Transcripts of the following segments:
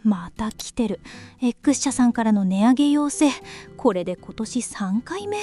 また来てる。 X 社さんからの値上げ要請。これで今年3回目。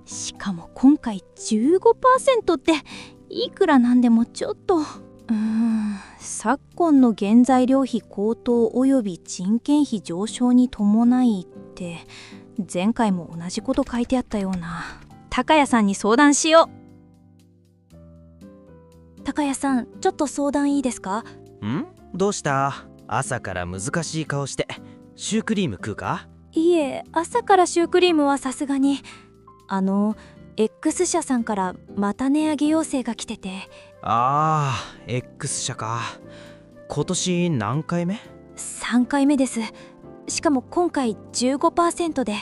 しかも今回 15% っていくらなんでもちょっと昨今の原材料費高騰および人件費上昇に伴いって前回も同じこと書いてあったような。高谷さんに相談しよう。高谷さん、ちょっと相談いいですか？どうした？朝から難しい顔して。シュークリーム食うか？いえ、朝からシュークリームはさすがに。X 社さんからまた値上げ要請が来てて。X 社か。今年何回目？3回目です。しかも今回 15% で、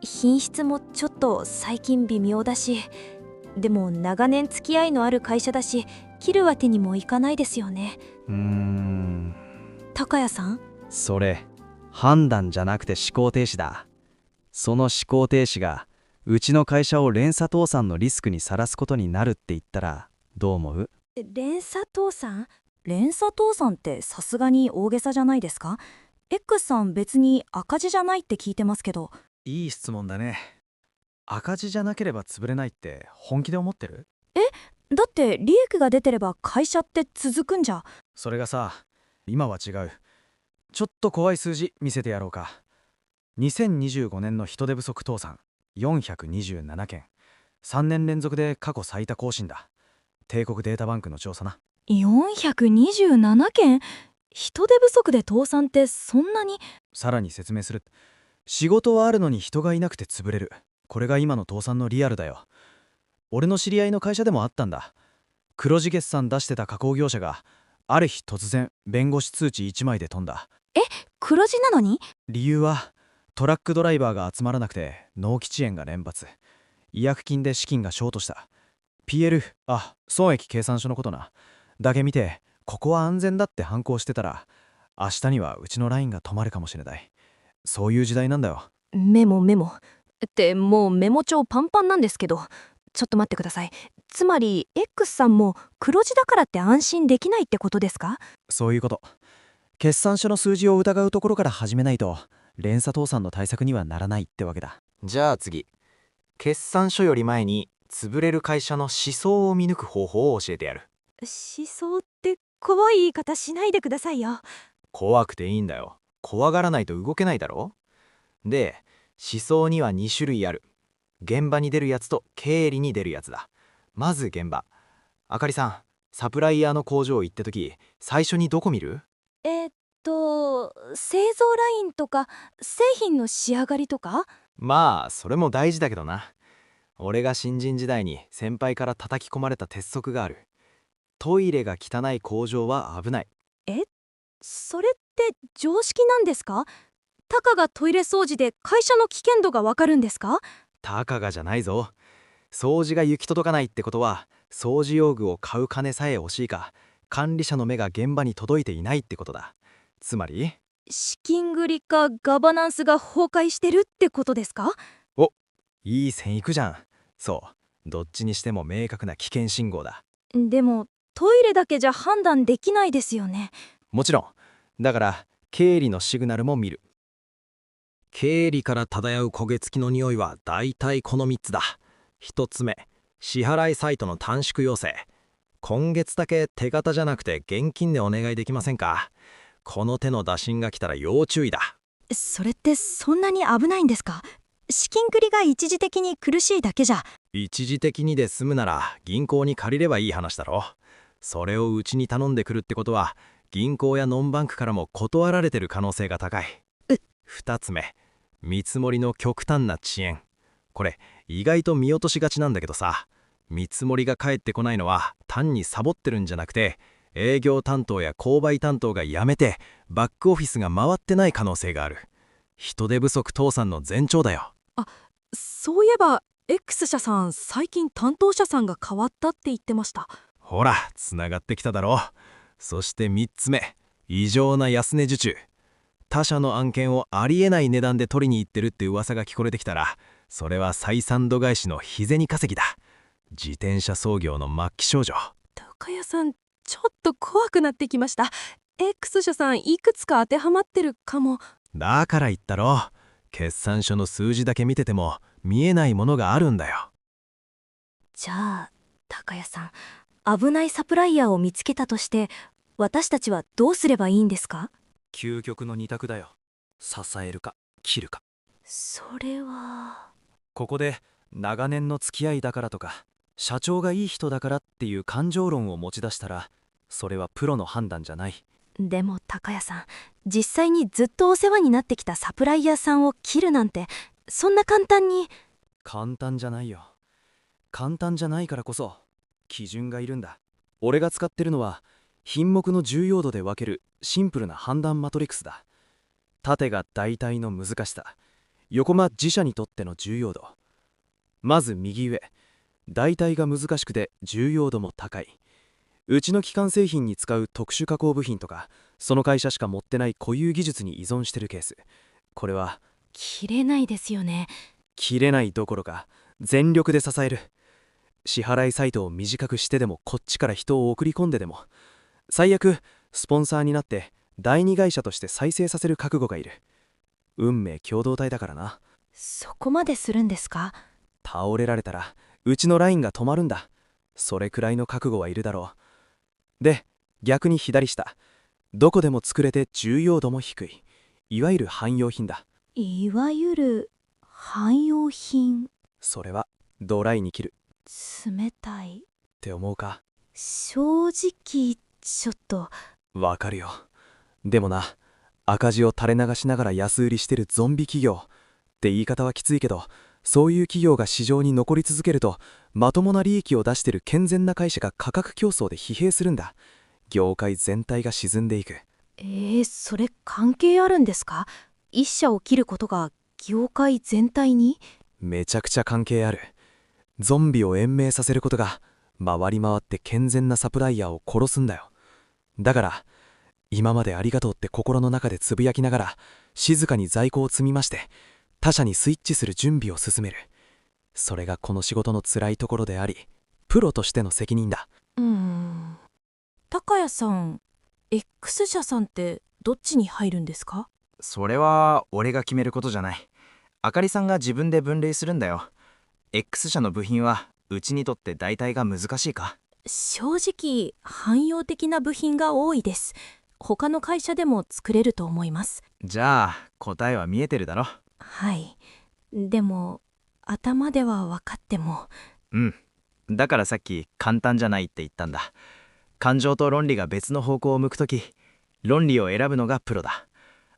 品質もちょっと最近微妙だし、でも長年付き合いのある会社だし、切るわけにもいかないですよね。高谷さん？それ判断じゃなくて思考停止だ。その思考停止がうちの会社を連鎖倒産のリスクにさらすことになるって言ったらどう思う？連鎖倒産？連鎖倒産ってさすがに大げさじゃないですか？ X さん別に赤字じゃないって聞いてますけど。いい質問だね。赤字じゃなければ潰れないって本気で思ってる？だって利益が出てれば会社って続くんじゃ。それがさ、今は違う。ちょっと怖い数字見せてやろうか。2025年の人手不足倒産427件。3年連続で過去最多更新だ。帝国データバンクの調査な。427件？人手不足で倒産ってそんなに？さらに説明する。仕事はあるのに人がいなくて潰れる。これが今の倒産のリアルだよ。俺の知り合いの会社でもあったんだ。黒字決算出してた加工業者がある日突然弁護士通知1枚で飛んだ。黒字なのに？理由はトラックドライバーが集まらなくて納期遅延が連発。違約金で資金がショートした。 PL、 損益計算書のことな。だけ見てここは安全だって反抗してたら明日にはうちのラインが止まるかもしれない。そういう時代なんだよ。メモってもうメモ帳パンパンなんですけど。ちょっと待ってください。つまり X さんも黒字だからって安心できないってことですか？そういうこと。決算書の数字を疑うところから始めないと連鎖倒産の対策にはならないってわけだ。じゃあ次。決算書より前に潰れる会社の思想を見抜く方法を教えてやる。思想って怖い言い方しないでくださいよ。怖くていいんだよ。怖がらないと動けないだろ。で、思想には2種類ある。現場に出るやつと経理に出るやつだ。まず現場。あかりさん、サプライヤーの工場行った時、最初にどこ見る？製造ラインとか製品の仕上がりとか？まあ、それも大事だけどな。俺が新人時代に先輩から叩き込まれた鉄則がある。トイレが汚い工場は危ない。それって常識なんですか？たかがトイレ掃除で会社の危険度がわかるんですか？たかがじゃないぞ。掃除が行き届かないってことは、掃除用具を買う金さえ惜しいか、管理者の目が現場に届いていないってことだ。つまり、資金繰りかガバナンスが崩壊してるってことですか？いい線いくじゃん。そう。どっちにしても明確な危険信号だ。でもトイレだけじゃ判断できないですよね。もちろん。だから、経理のシグナルも見る。経理から漂う焦げ付きの匂いはだいたいこの3つだ。1つ目、支払いサイトの短縮要請。今月だけ手形じゃなくて現金でお願いできませんか？この手の打診が来たら要注意だ。それってそんなに危ないんですか？資金繰りが一時的に苦しいだけじゃ。一時的にで済むなら銀行に借りればいい話だろ。それをうちに頼んでくるってことは、銀行やノンバンクからも断られてる可能性が高い。2つ目、見積もりの極端な遅延。これ意外と見落としがちなんだけどさ、見積もりが返ってこないのは単にサボってるんじゃなくて、営業担当や購買担当が辞めてバックオフィスが回ってない可能性がある。人手不足倒産の前兆だよ。そういえば X 社さん、最近担当者さんが変わったって言ってました。ほら、つながってきただろ。そして3つ目、異常な安値受注。他社の案件をありえない値段で取りに行ってるって噂が聞こえてきたら、それは採算度外視の日銭稼ぎだ。自転車操業の末期症状。高谷さん、ちょっと怖くなってきました。X 社さんいくつか当てはまってるかも。だから言ったろ。決算書の数字だけ見てても見えないものがあるんだよ。じゃあ高谷さん、危ないサプライヤーを見つけたとして私たちはどうすればいいんですか？究極の二択だよ。支えるか切るか。それは。ここで長年の付き合いだからとか社長がいい人だからっていう感情論を持ち出したら、それはプロの判断じゃない。でも高谷さん、実際にずっとお世話になってきたサプライヤーさんを切るなんて、そんな簡単に。簡単じゃないよ。簡単じゃないからこそ基準がいるんだ。俺が使ってるのは品目の重要度で分けるシンプルな判断マトリクスだ。縦が大体の難しさ、横が自社にとっての重要度。まず右上、大体が難しくて重要度も高い。うちの基幹製品に使う特殊加工部品とか、その会社しか持ってない固有技術に依存してるケース。これは切れないですよね。切れないどころか全力で支える。支払いサイトを短くしてでもこっちから人を送り込んででも、最悪スポンサーになって第二会社として再生させる覚悟がいる。運命共同体だからな。そこまでするんですか？倒れられたらうちのラインが止まるんだ。それくらいの覚悟はいるだろう。で、逆に左下、どこでも作れて重要度も低い、いわゆる汎用品だ。いわゆる汎用品。それはドライに切る冷たい。って思うか？正直ちょっと。わかるよ。でもな、赤字を垂れ流しながら安売りしてるゾンビ企業って言い方はきついけど、そういう企業が市場に残り続けると、まともな利益を出してる健全な会社が価格競争で疲弊するんだ。業界全体が沈んでいく。それ関係あるんですか？一社を切ることが業界全体に？めちゃくちゃ関係ある。ゾンビを延命させることが回り回って健全なサプライヤーを殺すんだよ。だから今までありがとうって心の中でつぶやきながら、静かに在庫を積みまして他社にスイッチする準備を進める。それがこの仕事の辛いところであり、プロとしての責任だ。高谷さん、X 社さんってどっちに入るんですか？それは俺が決めることじゃない。あかりさんが自分で分類するんだよ。X 社の部品はうちにとって代替が難しいか？正直汎用的な部品が多いです。他の会社でも作れると思います。じゃあ答えは見えてるだろ。はい。でも頭では分かっても。だからさっき簡単じゃないって言ったんだ。感情と論理が別の方向を向くとき、論理を選ぶのがプロだ。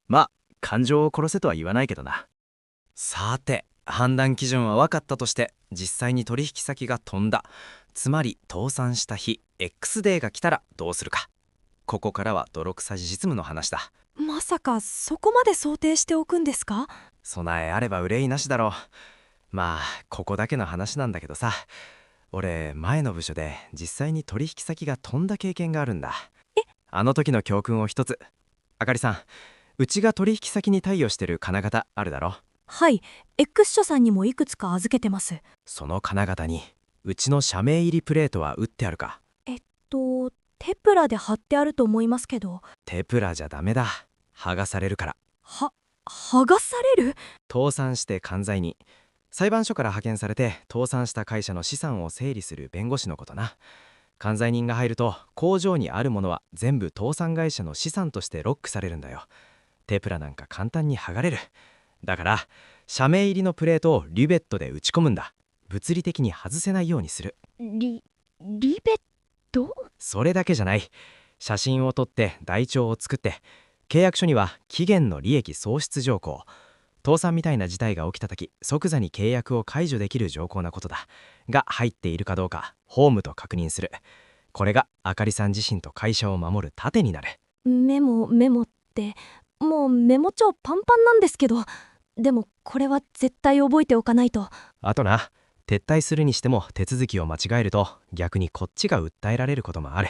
まあ感情を殺せとは言わないけどな。さて、判断基準は分かったとして、実際に取引先が飛んだ、つまり倒産した日 X デーが来たらどうするか。ここからは泥臭実務の話だ。まさかそこまで想定しておくんですか？備えあれば憂いなしだろう。まあここだけの話なんだけどさ、俺前の部署で実際に取引先が飛んだ経験があるんだ。あの時の教訓を一つ。あかりさん、うちが取引先に貸与してる金型あるだろ。はい、X 社さんにもいくつか預けてます。その金型にうちの社名入りプレートは打ってあるか？テプラで貼ってあると思いますけど。テプラじゃダメだ。剥がされるから。剥がされる？倒産して管財に裁判所から派遣されて、倒産した会社の資産を整理する弁護士のことな。管財人が入ると工場にあるものは全部倒産会社の資産としてロックされるんだよ。テプラなんか簡単に剥がれる。だから社名入りのプレートをリベットで打ち込むんだ。物理的に外せないようにする。リベット？それだけじゃない。写真を撮って台帳を作って、契約書には期限の利益喪失条項、倒産みたいな事態が起きた時即座に契約を解除できる条項なことだが入っているかどうか法務と確認する。これがあかりさん自身と会社を守る盾になる。メモってもうメモ帳パンパンなんですけど。でもこれは絶対覚えておかないと。あとな、撤退するにしても手続きを間違えると逆にこっちが訴えられることもある。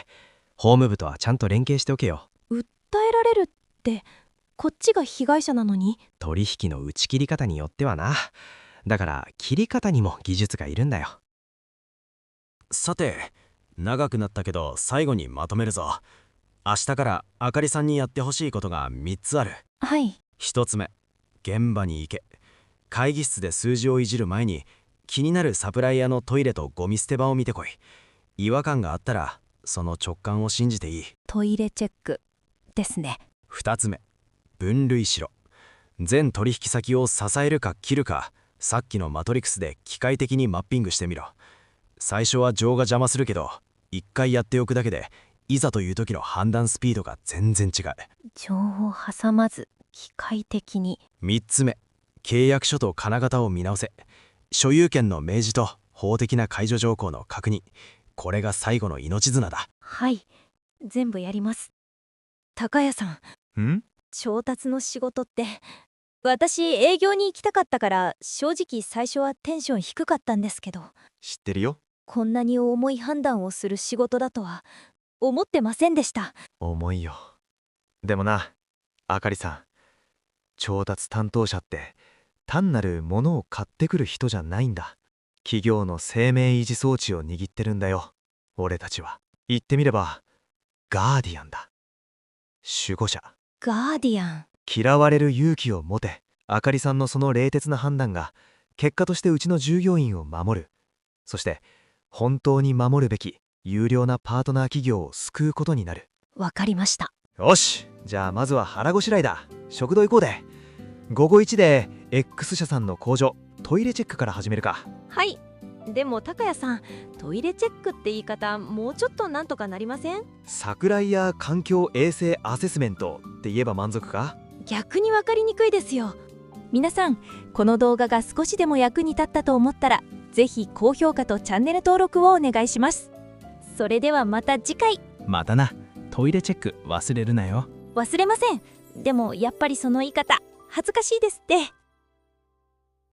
法務部とはちゃんと連携しておけよ。訴えられるってこっちが被害者なのに？取引の打ち切り方によってはな。だから切り方にも技術がいるんだよ。さて、長くなったけど最後にまとめるぞ。明日からあかりさんにやってほしいことが3つある。はい。1つ目、現場に行け。会議室で数字をいじる前に気になるサプライヤーのトイレとゴミ捨て場を見てこい。違和感があったらその直感を信じていい。トイレチェックですね。2つ目、分類しろ。全取引先を支えるか切るか、さっきのマトリックスで機械的にマッピングしてみろ。最初は情が邪魔するけど、一回やっておくだけでいざという時の判断スピードが全然違う。情を挟まず機械的に。3つ目、契約書と金型を見直せ。所有権の明示と法的な解除条項の確認。これが最後の命綱だ。はい、全部やります。高谷さん、調達の仕事って、私営業に行きたかったから正直最初はテンション低かったんですけど、知ってるよ。こんなに重い判断をする仕事だとは思ってませんでした。重いよ。でもな、あかりさん、調達担当者って単なるものを買ってくる人じゃないんだ。企業の生命維持装置を握ってるんだよ。俺たちは言ってみればガーディアンだ。守護者。ガーディアン。嫌われる勇気を持て。あかりさんのその冷徹な判断が結果としてうちの従業員を守る、そして本当に守るべき優良なパートナー企業を救うことになる。わかりました。よし、じゃあまずは腹ごしらえだ。食堂行こうで。午後1で X 社さんの工場トイレチェックから始めるか。はい。でも高谷さん、トイレチェックって言い方もうちょっとなんとかなりません？サクライヤー環境衛生アセスメントって言えば満足か？逆に分かりにくいですよ。皆さん、この動画が少しでも役に立ったと思ったら、ぜひ高評価とチャンネル登録をお願いします。それではまた次回。またな。トイレチェック忘れるなよ。忘れません。でもやっぱりその言い方恥ずかしいですって。